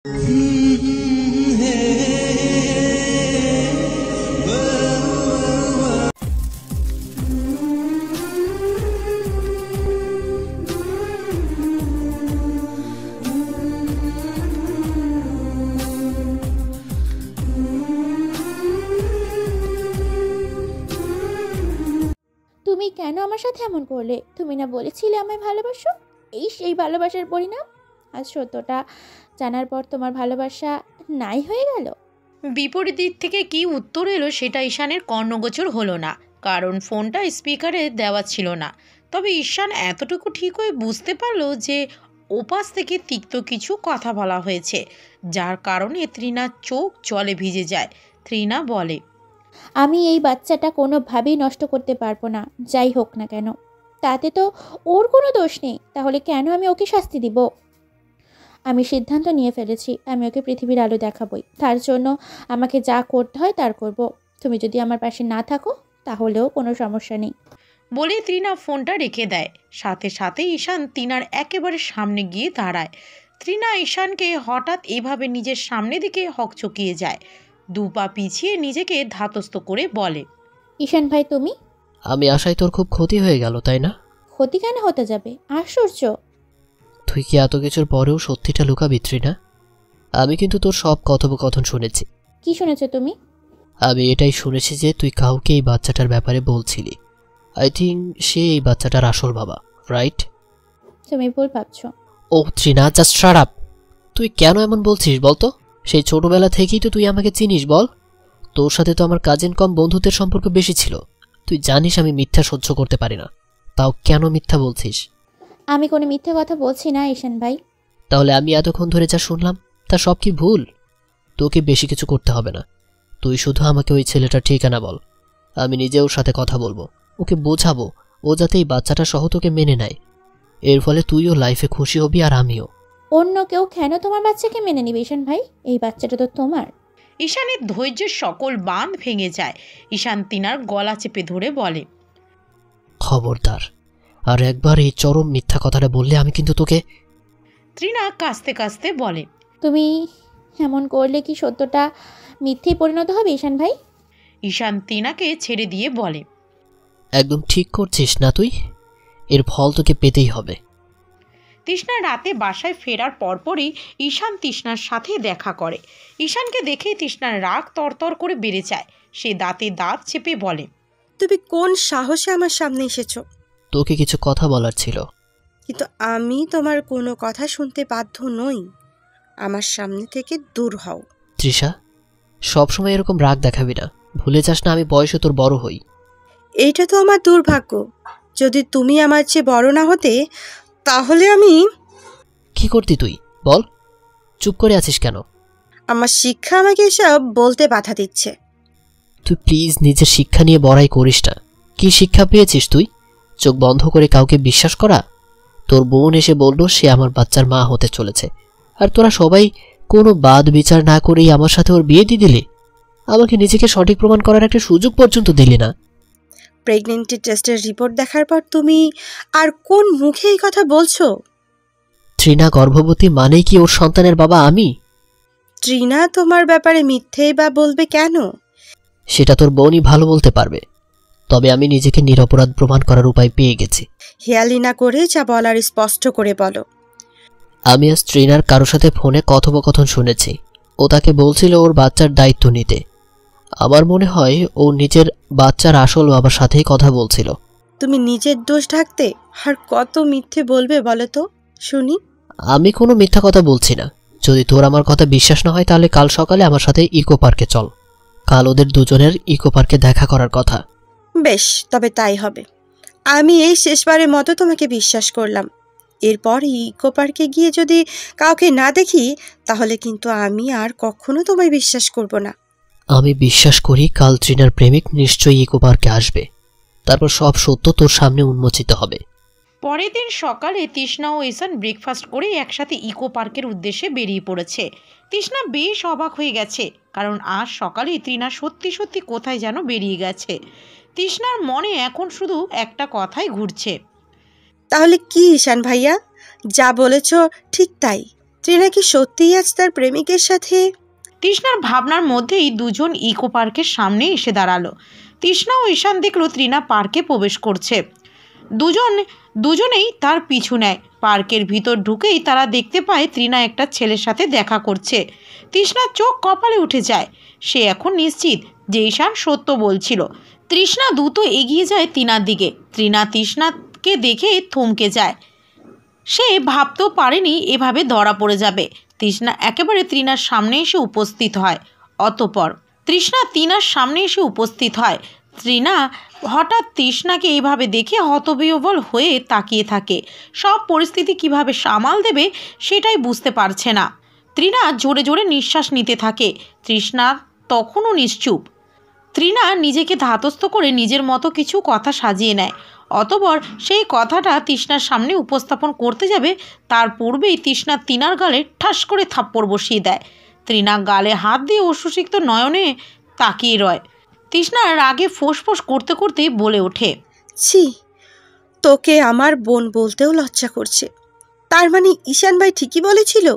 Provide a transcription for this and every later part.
তুমি কেন আমার সাথে এমন করলে? তুমি না বলেছিলে আমায় ভালোবাসো? এই সেই ভালোবাসার পরিণাম। আজ সত্যটা জানার পর তোমার ভালোবাসা নাই হয়ে গেল। বিপরীত দিক থেকে কি উত্তর এলো সেটা ঈশানের কর্ণগোচর হলো না, কারণ ফোনটা স্পিকারে দেওয়া ছিল না। তবে ঈশান এতটুকু ঠিক হয়ে বুঝতে পারলো যে ওপাশ থেকে তিক্ত কিছু কথা বলা হয়েছে, যার কারণে তৃণার চোখ জলে ভিজে যায়। তৃণা বলে, আমি এই বাচ্চাটা কোনোভাবেই নষ্ট করতে পারবো না, যাই হোক না কেন। তাতে তো ওর কোনো দোষ নেই, তাহলে কেন আমি ওকে শাস্তি দিব? আমি সিদ্ধান্ত নিয়ে ফেলেছি, আমি ওকে পৃথিবীর আলো দেখাবই। তার জন্য আমাকে যা করতে হয় তার করব। তুমি যদি আমার পাশে না থাকো তাহলেও কোনো সমস্যা নেই। বলে তৃণা ফোনটা রেখে দেয়। সাথে সাথে ঈশান তৃণার একেবারে সামনে গিয়ে দাঁড়ায়। তৃণা ঈশানকে হঠাৎ এভাবে নিজের সামনে দিকে হকচকিয়ে যায়। দুপা পিছিয়ে নিজেকে ধাতস্থ করে বলে, ঈশান ভাই তুমি? আমি আশায় তোর খুব ক্ষতি হয়ে গেল, তাই না? ক্ষতি কেন হতে যাবে? আশ্চর্য! তুই কি এত কিছুর পরেও সত্যিটা লুকাবি তৃণা? আমি কিন্তু তোর সব কথোপকথন শুনেছি। কি শুনেছো তুমি? আমি এটাই শুনেছি যে তুই কাউকে এই বাচ্চাটার ব্যাপারে বলছিলি। আই থিঙ্ক সে এই বাচ্চাটার আসল বাবা, রাইট? তুমি ভুল ভাবছো। ও তৃণা, জাস্ট শাট আপ। তুই কেন এমন বলছিস বলতো? সেই ছোটবেলা থেকেই তো তুই আমাকে চিনিস, বল। তোর সাথে তো আমার কাজিন কম বন্ধুত্বের সম্পর্ক বেশি ছিল। তুই জানিস আমি মিথ্যা সহ্য করতে পারি না, তাও কেন মিথ্যা বলছিস? আমি কোনো মিথ্যে কথা বলছি না ঈশান ভাই। তাহলে আমি এতক্ষণ ধরে যা শুনলাম তা সব কি ভুল? তোকে বেশি কিছু করতে হবে না, তুই শুধু আমাকে ওই ছেলেটার ঠিকানা বল। আমি নিজে ওর সাথে কথা বলবো, ওকে বোঝাবো ও যাতে এই বাচ্চাটা সহ তোকে মেনে নেয়। এর ফলে তুইও লাইফে খুশি হবি আর আমিও। অন্য কেউ কেন তোমার বাচ্চাকে মেনে নিবে ঈশান ভাই? এই বাচ্চাটা তো তোমার। ঈশানের ধৈর্যের সকল বাঁধ ভেঙে যায়। ঈশান তৃণার গলা চেপে ধরে বলে, খবরদার, আর একবার এই চরম মিথ্যা কথাটা বললে আমি কিন্তু তোকে। তৃণা কাঁচতে কাঁচতে বলে, তুমি এমন করলে কি সত্যটা মিথ্যেই পরিণত হবে ঈশান ভাই? ঈশান তৃণাকে ছেড়ে দিয়ে বলে, একদম ঠিক করছিস না তুই? এর ফল তোকে পেতেই হবে। তৃষ্ণা রাতে বাসায় ফেরার পরপরই ঈশান তৃষ্ণার সাথে দেখা করে। ঈশানকে দেখেই তৃষ্ণার রাগ তরতর করে বেড়ে যায়। সে দাঁতে দাঁত চেপে বলে, তুমি কোন সাহসে আমার সামনে এসেছো? তোকে কিছু কথা বলার ছিল। কিন্তু আমি তোমার কোনো কথা শুনতে বাধ্য নই। আমার সামনে থেকে দূর হও। তৃষা, সবসময় এরকম রাগ দেখাবি না। ভুলে যাস না আমি বয়সে তোর বড় হই। এইটা তো আমার দুর্ভাগ্য। যদি তুমি আমার চেয়ে বড় না হতে তাহলে আমি। কি করতি তুই বল? চুপ করে আছিস কেন? আমার শিক্ষা আমাকে এসব বলতে বাধা দিচ্ছে। তুই প্লিজ নিজের শিক্ষা নিয়ে বড়াই করিস না। কি শিক্ষা পেয়েছিস তুই? চোখ বন্ধ করে কাউকে বিশ্বাস করা? তোর বোন এসে বলল সে আমার বাচ্চার মা হতে চলেছে, আর তোরা সবাই কোনো বাদ বিচার না করেই আমার সাথে ওর বিয়ে দিয়ে দিলি। আমাকে নিজেকে সঠিক প্রমাণ করার একটা সুযোগ পর্যন্ত দিলি না। প্রেগনেন্সি টেস্টের রিপোর্ট দেখার পর তুমি আর কোন মুখে এই কথা বলছো? তৃণা গর্ভবতী মানেই কি ওর সন্তানের বাবা আমি? ট্রিনা তোমার ব্যাপারে মিথ্যেই বা বলবে কেন? সেটা তোর বোনই ভালো বলতে পারবে। তবে আমি নিজেকে নিরপরাধ প্রমাণ করার উপায় পেয়ে গেছি। হেয়ালি না করে যা বলার স্পষ্ট করে বলো। আমি আজ ট্রিনার কারোর সাথে ফোনে কথোপকথন শুনেছি। ও তাকে বলছিল ওর বাচ্চার দায়িত্ব নিতে। আমার মনে হয় ও নিজের বাচ্চার আসল বাবার সাথেই কথা বলছিল। তুমি নিজের দোষ ঢাকতে আর কত মিথ্যে বলবে বলো তো শুনি। আমি কোনো মিথ্যা কথা বলছি না। যদি তোর আমার কথা বিশ্বাস না হয় তাহলে কাল সকালে আমার সাথে ইকো পার্কে চল। কাল ওদের দুজনের ইকো পার্কে দেখা করার কথা। বেশ, তবে তাই হবে। আমি এই শেষবারের মতো তোমাকে বিশ্বাস করলাম। এরপর ইকো পার্কে গিয়ে যদি কাউকে না দেখি তাহলে কিন্তু আমি আর কখনো তোমায় বিশ্বাস করব না। আমি বিশ্বাস করি কাল ট্রিনার প্রেমিক নিশ্চয়ই ইকো পার্কে আসবে। তারপর সব সত্য তোর সামনে উন্মোচিত হবে। পরের দিন সকালে তৃষ্ণা ও ঈশান ব্রেকফাস্ট করে একসাথে ইকো পার্কের উদ্দেশ্যে বেরিয়ে পড়েছে। তৃষ্ণা বেশ অবাক হয়ে গেছে, কারণ আজ সকালে তৃণা সত্যি সত্যি কোথায় যেন বেরিয়ে গেছে। তৃষ্ণার মনে এখন শুধু একটা কথাই ঘুরছে। তাহলে কি ঈশান ভাইয়া, যা বলেছ ঠিক তাই? ট্রিনা কি সত্যিই আজ তার প্রেমিকের সাথে? তৃষ্ণার ভাবনার মধ্যেই দুজন ইকো পার্কের সামনে এসে দাঁড়ালো। তৃষ্ণা ও ঈশান দেখলো তৃণা পার্কে প্রবেশ করছে। দুজনেই তার পিছু নেয়। পার্কের ভিতর ঢুকেই তারা দেখতে পায় তৃণা একটা ছেলের সাথে দেখা করছে। তৃষ্ণার চোখ কপালে উঠে যায়। সে এখন নিশ্চিত যে ঈশান সত্য বলছিল। তৃষ্ণা দ্রুত এগিয়ে যায় তৃণার দিকে। তৃণা তৃষ্ণাকে দেখে থমকে যায়। সে ভাবতেও পারেনি এভাবে ধরা পড়ে যাবে। তৃষ্ণা একেবারে তৃণার সামনে এসে উপস্থিত হয়। অতঃপর তৃষ্ণা তৃণার সামনে এসে উপস্থিত হয়। তৃণা হঠাৎ তৃষ্ণাকে এইভাবে দেখে হতবিহ্বল হয়ে তাকিয়ে থাকে। সব পরিস্থিতি কিভাবে সামাল দেবে সেটাই বুঝতে পারছে না। তৃণা জোরে জোরে নিঃশ্বাস নিতে থাকে। তৃষ্ণা তখনও নিশ্চুপ। তৃণা নিজেকে ধাতস্থ করে নিজের মতো কিছু কথা সাজিয়ে নেয়। অতঃপর সেই কথাটা তৃষ্ণার সামনে উপস্থাপন করতে যাবে তার পূর্বেই তৃষ্ণা তৃণার গালে ঠাস করে থাপ্পড় বসিয়ে দেয়। তৃণা গালে হাত দিয়ে অশ্রুসিক্ত নয়নে তাকিয়ে রয়। তৃষ্ণা রাগে ফোঁস করতে করতেই বলে ওঠে, ছি, তোকে আমার বোন বলতেও লজ্জা করছে। তার মানে ঈশান ভাই ঠিকই বলেছিল,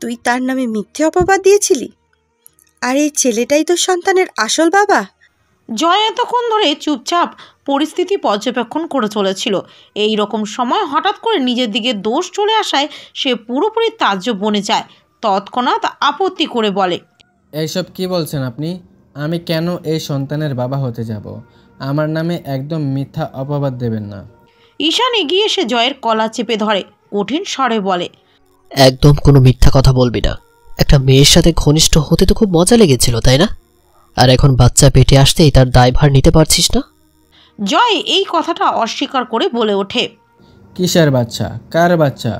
তুই তার নামে মিথ্যে অপবাদ দিয়েছিলি? আর এই ছেলেটাই তো সন্তানের আসল বাবা? জয় এতক্ষণ ধরে চুপচাপ পরিস্থিতি পর্যবেক্ষণ করে চলেছিল। এই রকম সময় হঠাৎ করে নিজের দিকে দোষ চলে আসায় সে পুরোপুরি তাজ্জব বনে যায়। তৎক্ষণাৎ আপত্তি করে বলে, এইসব কি বলছেন আপনি? আমি কেন এই সন্তানের বাবা হতে যাব? আমার নামে একদম মিথ্যা অপবাদ দেবেন না। ঈশান এগিয়ে এসে জয়ের কলা চেপে ধরে কঠিন স্বরে বলে, একদম কোনো মিথ্যা কথা বলবি না। একটা মেয়ের সাথে ঘনিষ্ঠ হতে তো খুব মজা লেগেছিল, তাই না? আর এখন বাচ্চা পেটে আসতেই তার দায়ভার নিতে পারছিস না? জয় এই কথাটা অস্বীকার করে বলে ওঠে, কিসের বাচ্চা? কার বাচ্চা?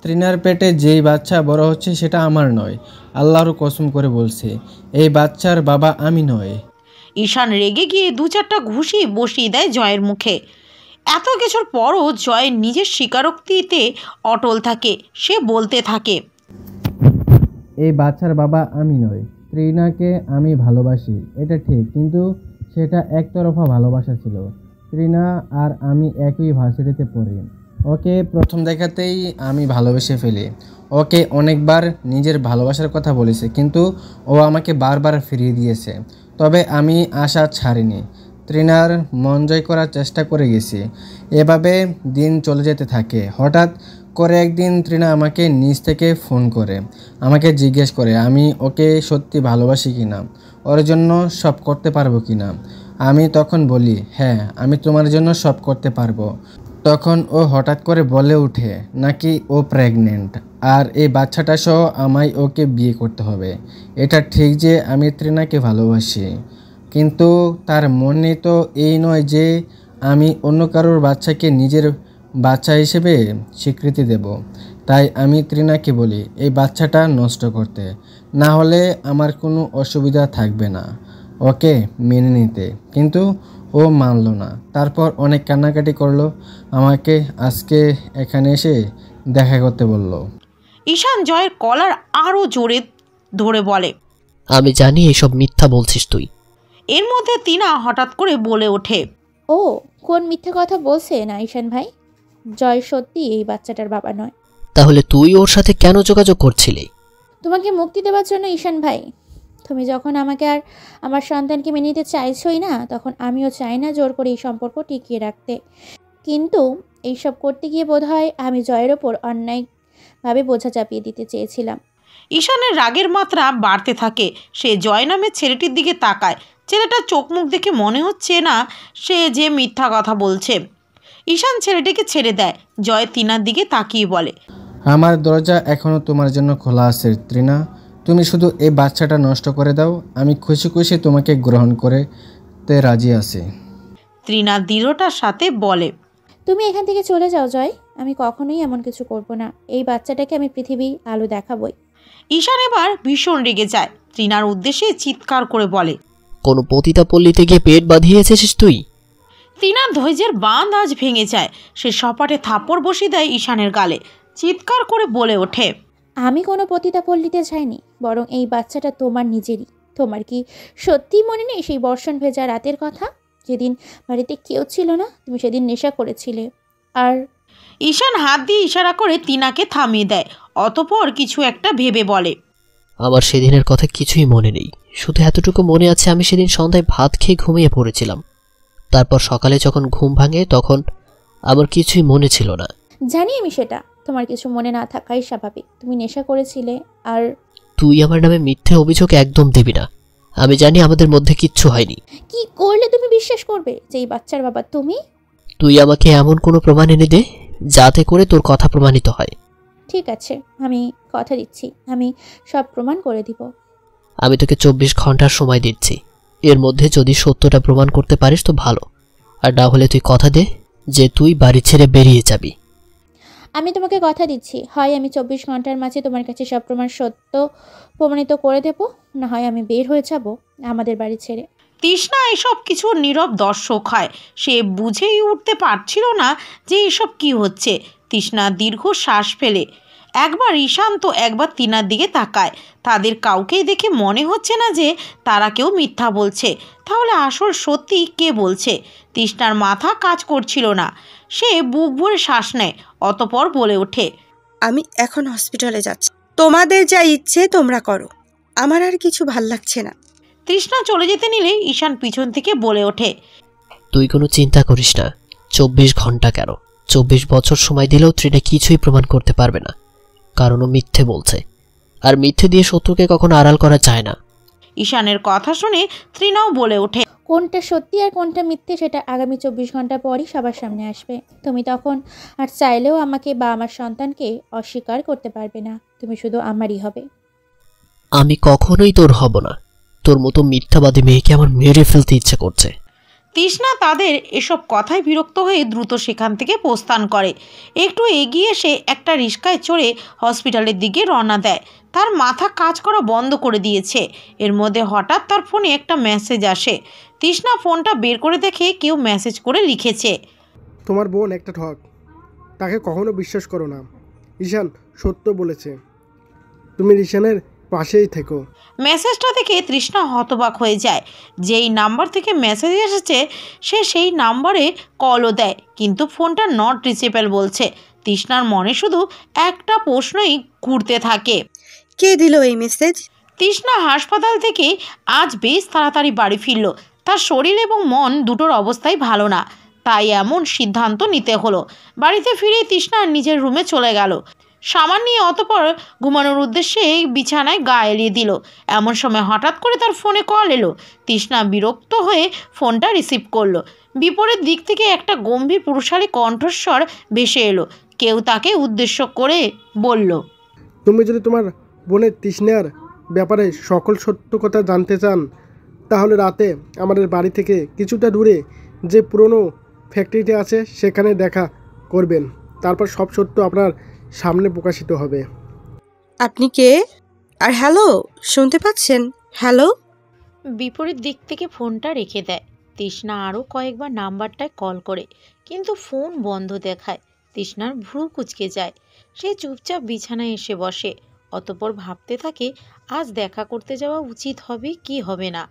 তৃণার পেটে যেই বাচ্চা বড় হচ্ছে সেটা আমার নয়। আল্লাহর কসম করে বলছি, এই বাচ্চার বাবা আমি নই। ঈশান রেগে গিয়ে দু চারটা ঘুষি বসিয়ে দেয় জয়ের মুখে। এত কিছুর পরও জয় নিজের স্বীকারোক্তিতে অটল থাকে। সে বলতে থাকে, এই বাচ্চার বাবা আমি নই। তৃণাকে আমি ভালোবাসি, এটা ঠিক, কিন্তু সেটা একতরফা ভালোবাসা ছিল। তৃণা আর আমি একই ভার্সিটিতে পড়ি। ওকে প্রথম দেখাতেই আমি ভালোবেসে ফেলি। ওকে অনেকবার নিজের ভালোবাসার কথা বলেছে, কিন্তু ও আমাকে বারবার ফিরিয়ে দিয়েছে। তবে আমি আশা ছাড়িনি। তৃণার মন জয় করার চেষ্টা করে গেছি। এভাবে দিন চলে যেতে থাকে। হঠাৎ করে একদিন তৃণা আমাকে নিজ থেকে ফোন করে আমাকে জিজ্ঞেস করে আমি ওকে সত্যি ভালোবাসি কি না, ওর জন্য সব করতে পারবো কি না। আমি তখন বলি, হ্যাঁ, আমি তোমার জন্য সব করতে পারবো। তখন ও হঠাৎ করে বলে ওঠে নাকি ও প্রেগনেন্ট, আর এই বাচ্চাটা সহ আমায় ওকে বিয়ে করতে হবে। এটা ঠিক যে আমি তৃণাকে ভালোবাসি, কিন্তু তার মনে তো এই নয় যে আমি অন্য কারোর বাচ্চাকে নিজের বাচ্চা হিসেবে স্বীকৃতি দেব। তাই আমি তৃণাকে বলি এই বাচ্চাটা নষ্ট করতে, না হলে আমার কোনো অসুবিধা থাকবে না ওকে মেনে নিতে। কিন্তু ও মানল না। তারপর অনেক কান্নাকাটি করলো, আমাকে আজকে এখানে এসে দেখা করতে বলল। ঈশান জয়ের কলার আরও জোরে ধরে বলে, আমি জানি এসব মিথ্যা বলছিস তুই। এর মধ্যে তিনা হঠাৎ করে বলে ওঠে, ও কোন মিথ্যে কথা বলছে না ঈশান ভাই? জয় সত্যি এই বাচ্চাটার বাবা নয়। তাহলে তুই ওর সাথে কেন যোগাযোগ করছিলি? তোমাকে মুক্তি দেওয়ার জন্য ঈশান ভাই। তুমি যখন আমাকে আর আমার সন্তানকে মেনে নিতে চাইছই না, তখন আমিও চাই না জোর করে এই সম্পর্ক টিকিয়ে রাখতে। কিন্তু এইসব করতে গিয়ে বোধহয় আমি জয়ের ওপর অন্যায়ভাবে বোঝা চাপিয়ে দিতে চেয়েছিলাম। ঈশানের রাগের মাত্রা বাড়তে থাকে। সে জয় নামের ছেলেটির দিকে তাকায়। ছেলেটার চোখ মুখ দেখে মনে হচ্ছে না সে যে মিথ্যা কথা বলছে। ঈশান ছেলেটিকে ছেড়ে দেয়। জয় তিনার দিকে তাকিয়ে বলে, আমার দরজা এখনও তোমার জন্য খোলা আছে তৃণা। তুমি শুধু এই বাচ্চাটা নষ্ট করে দাও, আমি খুশি খুশি তোমাকে গ্রহণ করতে রাজি আছি। তৃণা দৃঢ়তার সাথে বলে, তুমি এখান থেকে চলে যাও জয়। আমি কখনোই এমন কিছু করব না। এই বাচ্চাটাকে আমি পৃথিবী আলো দেখাবই। ঈশান এবার ভীষণ রেগে যায়। তৃণার উদ্দেশ্যে চিৎকার করে বলে, কোনো পতিতা পল্লীতে গিয়ে পেট বাঁধিয়েছিস তুই? তৃণার ধৈর্যের বাঁধ আজ ভেঙে যায়। সে সপাটে থাপ্পড় বসিয়ে দেয় ঈশানের গালে। চিৎকার করে বলে ওঠে, আমি কোনো পতিতা পল্লীতে যাইনি, বরং এই বাচ্চাটা তোমার নিজেরই। তোমার কি সত্যিই মনে নেই সেই বর্ষণ ভেজা রাতের কথা, যেদিন বাড়িতে কেউ ছিল না? তুমি সেদিন নেশা করেছিলে। আর ঈশান হাত দিয়ে ইশারা করে তিনাকে থামিয়ে দেয়, অতঃপর কিছু একটা ভেবে বলে, আমার সেদিনের কথা কিছুই মনে নেই, শুধু এতটুকু মনে আছে আমি সেদিন সন্ধ্যায় ভাত খেয়ে ঘুমিয়ে পড়েছিলাম। তারপর সকালে যখন ঘুম ভাঙে তখন আমার কিছুই মনে ছিল না। জানি আমি সেটা, তোমার কিছু মনে না থাকাই স্বাভাবিক। তুমি নেশা করেছিলে আর তুই আমার নামে মিথ্যে অভিযোগ একদম দিবি না। আমি জানি আমাদের মধ্যে কিচ্ছু হয়নি। কি করলে তুমি বিশ্বাস করবে যে এই বাচ্চার বাবা তুমি? তুই আমাকে এমন কোনো প্রমাণ এনে দে যাতে করে তোর কথা প্রমাণিত হয়। ঠিক আছে, আমি কথা দিচ্ছি, আমি সব প্রমাণ করে দিব। আমি তোকে 24 ঘন্টার সময় দিচ্ছি, এর মধ্যে যদি সত্যটা প্রমাণ করতে পারিস তো ভালো, আর না হলে তুই কথা দে যে তুই বাড়ি ছেড়ে বেরিয়ে যাবি। আমি তোমাকে কথা দিচ্ছি, হয় আমি 24 ঘন্টার মাঝে তোমার কাছে সব প্রমাণ সত্য প্রমাণিত করে দেব, না হয় আমি বের হয়ে যাব আমাদের বাড়ি ছেড়ে। তৃষ্ণা এসব কিছু নীরব দর্শক হয়। সে বুঝেই উঠতে পারছিল না যে এসব কি হচ্ছে। তৃষ্ণা দীর্ঘ শ্বাস ফেলে একবার ঈশান তো একবার তিনার দিকে তাকায়। তাদের কাউকেই দেখে মনে হচ্ছে না যে তারা কেউ মিথ্যা বলছে। তাহলে আসল সত্যি কে বলছে? তৃষ্ণার মাথা কাজ করছিল না। সে বুক ভরে শ্বাস নেয়, অতপর বলে ওঠে, আমি এখন হসপিটালে যাচ্ছি, তোমাদের যা ইচ্ছে তোমরা করো, আমার আর কিছু ভাল লাগছে না। তৃষ্ণা চলে যেতে নিলে ঈশান পিছন থেকে বলে ওঠে, তুই কোনো চিন্তা করিস না, 24 ঘন্টা কেন 24 বছর সময় দিলেও ট্রেনে কিছুই প্রমাণ করতে পারবে না, কারণ ও মিথ্যে বলছে, আর মিথ্যে দিয়ে শত্রুকে কখনো আড়াল করা যায় না। ঈশানের কথা শুনে তৃণাও বলে ওঠে, কোনটা সত্যি আর কোনটা মিথ্যে সেটা আগামী 24 ঘন্টা পরই সবার সামনে আসবে। তুমি তখন আর চাইলেও আমাকে বা আমার সন্তানকে অস্বীকার করতে পারবে না। তুমি শুধু আমারই হবে। আমি কখনোই তোর হব না। তোর মতো মিথ্যাবাদী মেয়েকে আমার মেরে ফেলতে ইচ্ছে করছে। তৃষ্ণা তাদের এসব কথায় বিরক্ত হয়ে দ্রুত সেখান থেকে প্রস্থান করে। একটু এগিয়ে সে একটা রিক্সায় চড়ে হসপিটালের দিকে রওনা দেয়। তার মাথা কাজ করা বন্ধ করে দিয়েছে। এর মধ্যে হঠাৎ তার ফোনে একটা মেসেজ আসে। তৃষ্ণা ফোনটা বের করে দেখে কেউ মেসেজ করে লিখেছে, তোমার বোন একটা ঠক, তাকে কখনো বিশ্বাস করো না। ঈশান সত্য বলেছে, তুমি ঈশানের পাশেই থেকো। মেসেজটা দেখে তৃষ্ণা হতবাক হয়ে যায়। যেই নাম্বার থেকে মেসেজ এসেছে সে সেই নাম্বারে কলও দেয়, কিন্তু ফোনটা নট রিচেবল বলছে। তৃষ্ণার মনে শুধু একটা প্রশ্নই ঘুরতে থাকে, কে দিল এই মেসেজ? তৃষ্ণা হাসপাতাল থেকে আজ বেশ তাড়াতাড়ি বাড়ি ফিরল। তার শরীর এবং মন দুটোর অবস্থাই ভালো না, তাই এমন সিদ্ধান্ত নিতে হলো। বাড়িতে ফিরে তৃষ্ণা নিজের রুমে চলে গেল। সামান নিয়ে অতপর ঘুমানোর উদ্দেশ্যে বিছানায় গা এলিয়ে দিল। এমন সময় হঠাৎ করে তার ফোনে কল এলো। তৃষ্ণা বিরক্ত হয়ে ফোনটা রিসিভ করলো। বিপরীত দিক থেকে একটা গম্ভীর পুরুষালী কণ্ঠস্বর ভেসে এলো। কেউ তাকে উদ্দেশ্য করে বলল, তুমি যদি তোমার বোনের তৃষ্ণার ব্যাপারে সকল সত্য কথা জানতে চান, তাহলে রাতে আমাদের বাড়ি থেকে কিছুটা দূরে যে পুরনো ফ্যাক্টরিটি আছে সেখানে দেখা করবেন। তারপর সব সত্য আপনার সামনে প্রকাশিত হবে। আপনি কে? আর হ্যালো, শুনতে পাচ্ছেন? হ্যালো। বিপরীত দিক থেকে ফোনটা রেখে দেয়। তৃষ্ণা আরও কয়েকবার নাম্বারটায় কল করে, কিন্তু ফোন বন্ধ দেখায়। তৃষ্ণার ভ্রু কুঁচকে যায়। সে চুপচাপ বিছানায় এসে বসে। অতপর ভাবতে থাকে আজ দেখা করতে যাওয়া উচিত হবে কি হবে না।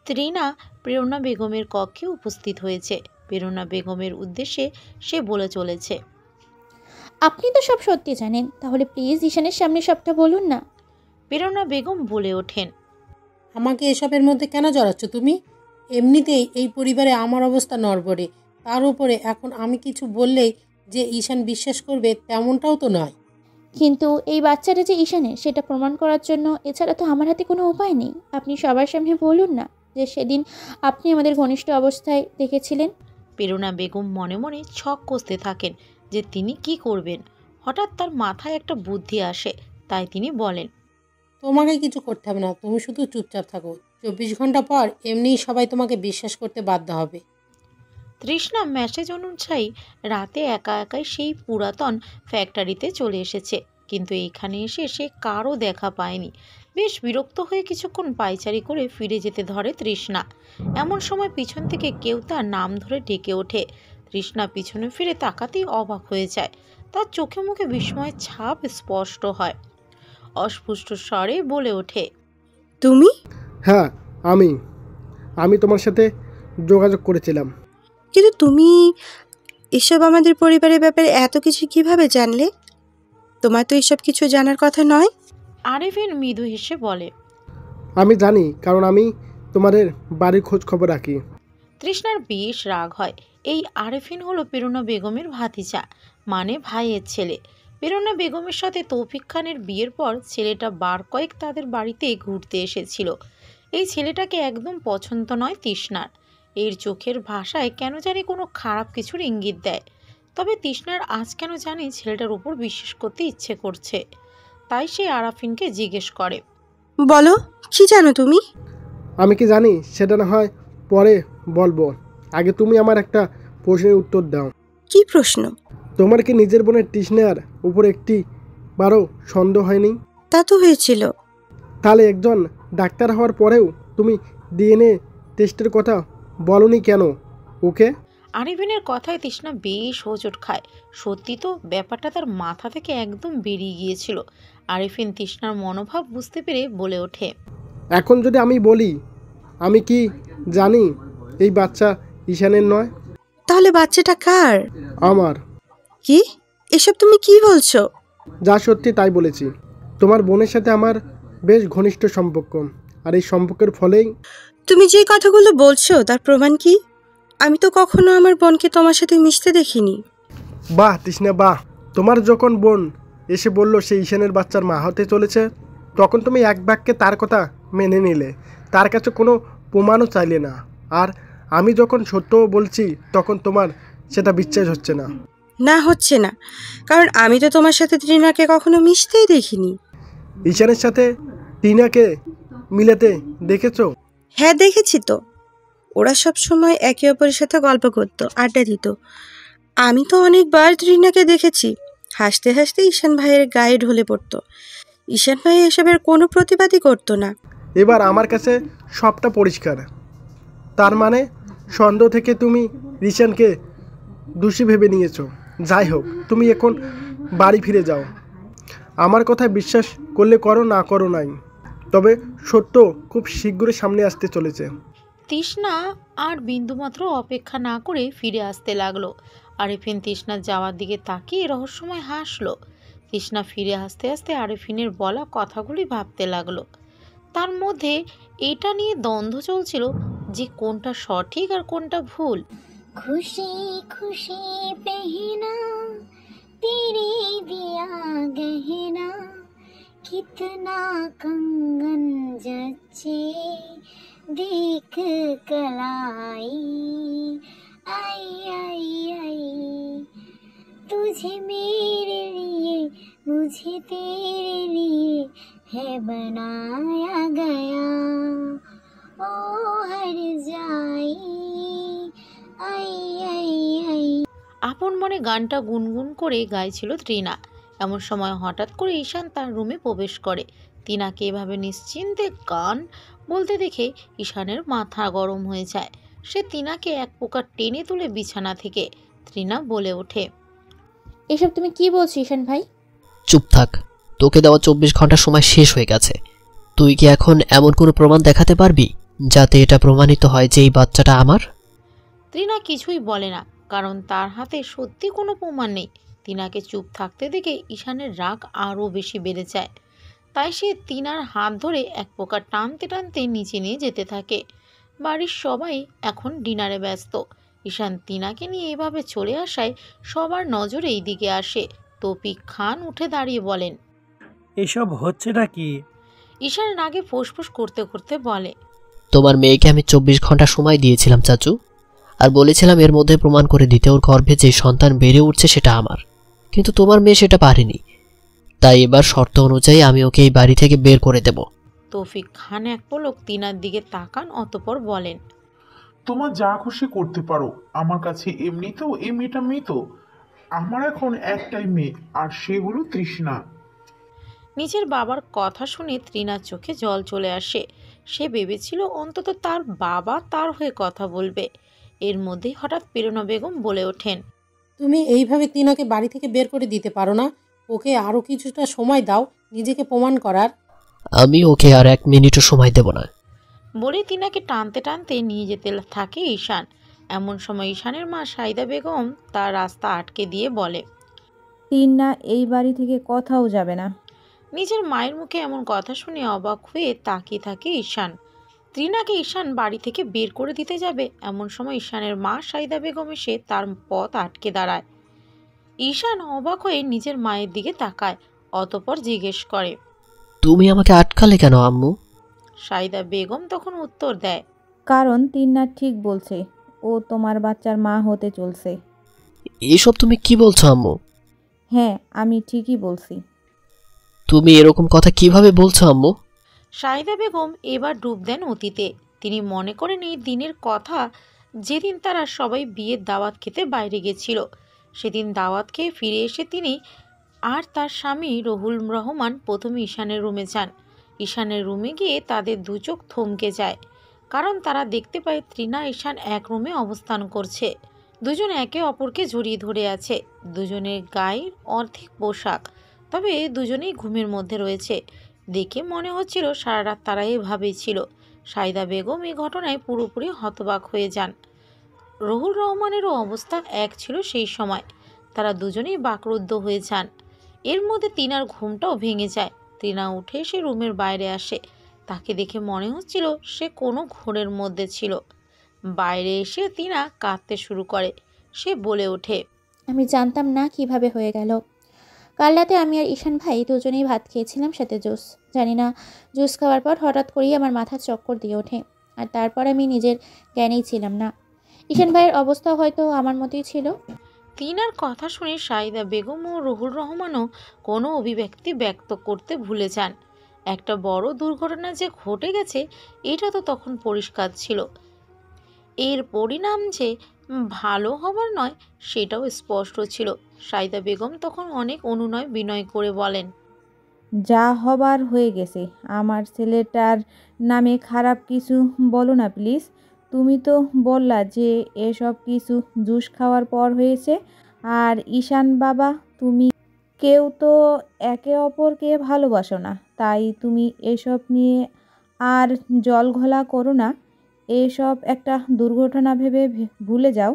তৃণা প্রেরণা বেগমের কক্ষে উপস্থিত হয়েছে। প্রেরণা বেগমের উদ্দেশ্যে সে বলে চলেছে, আপনি তো সব সত্যি জানেন, তাহলে প্লিজ ঈশানের সামনে সবটা বলুন না। প্রেরণা বেগম বলে ওঠেন, আমাকে এসবের মধ্যে কেন জড়াচ্ছ তুমি? এমনিতেই এই পরিবারে আমার অবস্থা নড়বড়ে, তার উপরে এখন আমি কিছু বললেই যে ঈশান বিশ্বাস করবে তেমনটাও তো নয়। কিন্তু এই বাচ্চাটা যে ঈশানের সেটা প্রমাণ করার জন্য এছাড়া তো আমার হাতে কোনো উপায় নেই। আপনি সবার সামনে বলুন না যে সেদিন আপনি আমাদের ঘনিষ্ঠ অবস্থায় দেখেছিলেন। প্রেরণা বেগম মনে মনে ছক কষতে থাকেন যে তিনি কি করবেন। হঠাৎ তার মাথায় একটা বুদ্ধি আসে, তাই তিনি বলেন, তোমাকে কিছু করতে হবে না, তুমি শুধু চুপচাপ থাকো। 24 ঘন্টা পর এমনিই সবাই তোমাকে বিশ্বাস করতে বাধ্য হবে। তৃষ্ণা মেসেজ অনুযায়ী রাতে একা একাই সেই পুরাতন ফ্যাক্টরিতে চলে এসেছে, কিন্তু এখানে এসে সে কারও দেখা পায়নি। বেশ বিরক্ত হয়ে কিছুক্ষণ পায়চারি করে ফিরে যেতে ধরে তৃষ্ণা। এমন সময় পিছন থেকে কেউ তার নাম ধরে ডেকে ওঠে। তৃষ্ণা পিছনে ফিরে তাকাতেই অবাক হয়ে যায়। তার চোখে মুখে বিস্ময়ের ছাপ স্পষ্ট হয়। অস্ফুট স্বরে বলে ওঠে, তুমি? হ্যাঁ, আমি তোমার সাথে যোগাযোগ করেছিলাম। কিন্তু তুমি এসব আমাদের পরিবারের ব্যাপারে এত কিছু কিভাবে জানলে? তোমার তো এসব কিছু জানার কথা নয়। আরিফিন মৃদু হেসে বলে। আমি জানি, কারণ আমি তোমাদের বাড়ির খোঁজ খবর রাখি। তৃষ্ণার বেশ রাগ হয়। এই আরিফিন হলো প্রেরণা বেগমের ভাতিজা, মানে ভাইয়ের ছেলে। প্রেরণা বেগমের সাথে তৌফিক খানের বিয়ের পর ছেলেটা বার কয়েক তাদের বাড়িতে ঘুরতে এসেছিল। এই ছেলেটাকে একদম পছন্দ নয় তৃষ্ণার। এর চোখের ভাষায় কেন জানি কোনো খারাপ কিছুর ইঙ্গিত দেয়। তবে তৃষ্ণার আজ কেন জানি ছেলেটার উপর বিশ্বাস করতে ইচ্ছে করছে। তাই সে আরাফিনকে জিজ্ঞেস করে, বলো, কি জানো তুমি? আমি কি জানি সেটা না হয় পরে বলবো, আগে তুমি আমার একটা প্রশ্নের উত্তর দাও। কি প্রশ্ন? তোমার কি নিজের বোনের তৃষ্ণার উপর একটি বারো সন্দেহ হয়নি? তা তো হয়েছিল। তাহলে একজন ডাক্তার হওয়ার পরেও তুমি ডিএনএ টেস্টের কথা বলনি কেন ওকে? আরিফিনের কথায় তৃষ্ণা বেশ হোঁচট খায়। সত্যি তো ব্যাপারটা তার মাথা থেকে একদম বেরিয়ে গিয়েছিল। আরিফিন তৃষ্ণার মনোভাব বুঝতে পেরে বলে ওঠে, এখন যদি আমি বলি আমি কি জানি এই বাচ্চা ঈশানের নয়? তাহলে বাচ্চাটা কার? আমার। কি? এসব তুমি কি বলছো? যা সত্যি তাই বলেছি। তোমার বোনের সাথে আমার বেশ ঘনিষ্ঠ সম্পর্ক, আর এই সম্পর্কের ফলেই। তুমি যে কথাগুলো বলছো তার প্রমাণ কি? আমি তো কখনো আমার বোনকে তোমার সাথে মিশতে দেখিনি। বাহ তৃষ্ণা বাহ, তোমার যখন বোন এসে বলল সে ঈশানের বাচ্চার মা হতে চলেছে, তখন তুমি এক বাক্যে তার কথা মেনে নিলে, তার কাছে কোনো প্রমাণও চাইলে না। আর আমি যখন সত্য বলছি তখন তোমার সেটা বিশ্বাস হচ্ছে না। না, হচ্ছে না, কারণ আমি তো তোমার সাথে তৃণাকে কখনো মিশতেই দেখিনি। ঈশানের সাথে টিনাকে মিলাতে দেখেছো? হ্যাঁ, দেখেছি তো। ওরা সব সময় একে অপরের সাথে গল্প করতো, আড্ডা দিত। আমি তো অনেকবার তৃণাকে দেখেছি হাসতে হাসতে ঈশান ভাইয়ের গায়ে ঢলে পড়তো। ঈশান ভাই এসবের কোনো প্রতিবাদই করতো না। এবার আমার কাছে সবটা পরিষ্কার। তার মানে সন্দেহ থেকে তুমি রিশানকে দোষী ভেবে নিয়েছো। যাই হোক, তুমি এখন বাড়ি ফিরে যাও। আমার কথা বিশ্বাস করলে করো, না করো নাই, তবে সত্য খুব শীঘ্রই সামনে আসতে চলেছে। তৃষ্ণা আর বিন্দুমাত্র অপেক্ষা না করে ফিরে আসতে লাগলো। আরিফিন তৃষ্ণার যাওয়ার দিকে তাকিয়ে রহস্যময় হাসলো। তৃষ্ণা ফিরে আসতে আসতে আরিফিনের বলা কথাগুলি ভাবতে লাগলো। তার মধ্যে এটা নিয়ে দ্বন্দ্ব চলছিল যে কোনটা সঠিক আর কোনটা ভুল। खुशी खुशी पहना तेरे दिया गहना कितना कंगन जचे देख कलाई आई आई आई तुझे मेरे लिए मुझे तेरे लिए है बनाया गया ओ हर जाई आई आई आई। আপন মনে গানটা গুনগুন করে গাইছিল তৃণা। এমন সময় হঠাৎ করে ঈশান তার রুমে প্রবেশ করে। তৃণাকে এভাবে নিশ্চিন্তে গান বলতে দেখে ঈশানের মাথা গরম হয়ে যায়। সে তৃণাকে এক প্রকার টেনে তুলে বিছানা থেকে। তৃণা বলে ওঠে, এসব তুমি কি বলছো ঈশান ভাই? চুপ থাক, তোকে দেওয়া 24 ঘন্টা সময় শেষ হয়ে গেছে। তুই কি এখন এমন কোনো প্রমাণ দেখাতে পারবি যাতে এটা প্রমাণিত হয় যে এই বাচ্চাটা আমার? তৃণা কিছুই বলে না, কারণ তার হাতে সত্যি কোনো প্রমাণ নেই। তৃণাকে চুপ থাকতে দেখে ঈশানের রাগ আরও বেশি বেড়ে যায়। তাই সে তৃণার হাত ধরে এক প্রকার টানতে টানতে নিচে নিয়ে যেতে থাকে। বাড়ির সবাই এখন ডিনারে ব্যস্ত। ঈশান তৃণাকে নিয়ে এভাবে চলে আসায় সবার নজর এই দিকে আসে। তৌফিক খান উঠে দাঁড়িয়ে বলেন, এসব হচ্ছেটা কি? ঈশান রাগে ফোঁসফোঁস করতে করতে বলে, তোমার মেয়েকে আমি 24 ঘন্টা সময় দিয়েছিলাম চাচু, আর বলেছিলাম এর মধ্যে প্রমাণ করে দিতে ওর গর্ভে যে সন্তান বেড়ে উঠছে সেটা আমার। কিন্তু তোমার মেয়ে সেটা পারেনি, তাই এবার শর্ত অনুযায়ী আমি ওকে এই বাড়ি থেকে বের করে দেব। তৌফিক খান এক পলক তৃণার দিকে তাকান, অতঃপর বলেন, তোমার যা খুশি করতে পারো। আমার কাছে এমনিতেও এই মেয়েটা মৃত। আমার এখন একটাই মেয়ে, আর সে হলো তৃষ্ণা। নিজের বাবার কথা শুনে তৃণার চোখে জল চলে আসে। সে ভেবেছিল অন্তত তার বাবা তার হয়ে কথা বলবে। এর মধ্যেই হঠাৎ প্রেরণা বেগম বলে ওঠেন, তুমি এইভাবে তিনাকে বাড়ি থেকে বের করে দিতে পারো না? ওকে আরও কিছুটা সময় দাও নিজেকে প্রমাণ করার। আমি ওকে আর 1 মিনিটও সময় দেব না। বলে তিনাকে টানতে টানতে নিয়ে যেতে থাকে ঈশান। এমন সময় ঈশানের মা সাইদা বেগম তার রাস্তা আটকে দিয়ে বলে, তিন্না এই বাড়ি থেকে কোথাও যাবে না। নিজের মায়ের মুখে এমন কথা শুনে অবাক হয়ে তাকিয়ে থাকে ঈশান। ত্রিনাকে ঈশান বাড়ি থেকে বের করে দিতে যাবে এমন সময় ঈশানের মা সাইদা বেগম এসে তার পথ আটকে দাঁড়ায়। ঈশান অবাক হয়ে নিজের মায়ের দিকে তাকায়, অতঃপর জিজ্ঞেস করে, তুমি আমাকে আটকালে কেন আম্মু? সাইদা বেগম তখন উত্তর দেয়, কারণ তিন্না ঠিক বলছে, ও তোমার বাচ্চার মা হতে চলছে। এসব তুমি কি বলছো আম্মু? হ্যাঁ, আমি ঠিকই বলছি। তুমি এরকম কথা কিভাবে বলছো আম্মু? সাইদা বেগম এবার ডুব দেন অতীতে। তিনি মনে করেন এই দিনের কথা, যেদিন তারা সবাই বিয়ের দাওয়াত খেতে বাইরে গেছিল। সেদিন দাওয়াত খেয়ে ফিরে এসে তিনি আর তার স্বামী রহুল রহমান প্রথমে ঈশানের রুমে যান। ঈশানের রুমে গিয়ে তাদের দু চোখ থমকে যায়, কারণ তারা দেখতে পায় ত্রিনা ঈশান এক রুমে অবস্থান করছে। দুজন একে অপরকে জড়িয়ে ধরে আছে। দুজনের গায়ের অর্ধেক পোশাক, তবে দুজনেই ঘুমের মধ্যে রয়েছে। দেখে মনে হচ্ছিল সারা রাত তারা এভাবেই ছিল। সাইদা বেগম এই ঘটনায় পুরোপুরি হতবাক হয়ে যান। রহুল রহমানেরও অবস্থা এক ছিল সেই সময়। তারা দুজনেই বাকরুদ্ধ হয়ে যান। এর মধ্যে তিনার ঘুমটাও ভেঙে যায়। তিনা উঠে এসে রুমের বাইরে আসে। তাকে দেখে মনে হচ্ছিল সে কোনো ঘোরের মধ্যে ছিল। বাইরে এসে তিনা কাঁদতে শুরু করে। সে বলে ওঠে, আমি জানতাম না কিভাবে হয়ে গেল। কাল রাতে আমি আর ঈশান ভাই দুজনেই ভাত খেয়েছিলাম, সাথে জুস। জানি না জুস খাওয়ার পর হঠাৎ করেই আমার মাথা চক্কর দিয়ে ওঠে, আর তারপর আমি নিজের জ্ঞানেই ছিলাম না। ঈশান ভাইয়ের অবস্থা হয়তো আমার মতোই ছিল। তিনার কথা শুনে সাইদা বেগম ও রহুল রহমানও কোনো অভিব্যক্তি ব্যক্ত করতে ভুলে যান। একটা বড় দুর্ঘটনা যে ঘটে গেছে এটা তো তখন পরিষ্কার ছিল। এর পরিণাম যে ভালো হবার নয় সেটাও স্পষ্ট ছিল। সাইদা বেগম তখন অনেক অনুনয় বিনয় করে বলেন, যা হবার হয়ে গেছে, আমার ছেলেটার নামে খারাপ কিছু বলো না প্লিজ। তুমি তো বললা যে এসব কিছু জুস খাওয়ার পর হয়েছে। আর ঈশান বাবা, তুমি কেউ তো একে অপরকে ভালোবাসো না, তাই তুমি এসব নিয়ে আর জল ঘোলা করো না। এসব একটা দুর্ঘটনা ভেবে ভুলে যাও।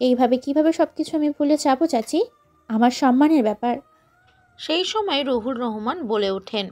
এইভাবে কিভাবে সব কিছু আমি ভুলে যাবো চাচি? আমার সম্মানের ব্যাপার। সেই সময় রহুল রহমান বলে ওঠেন,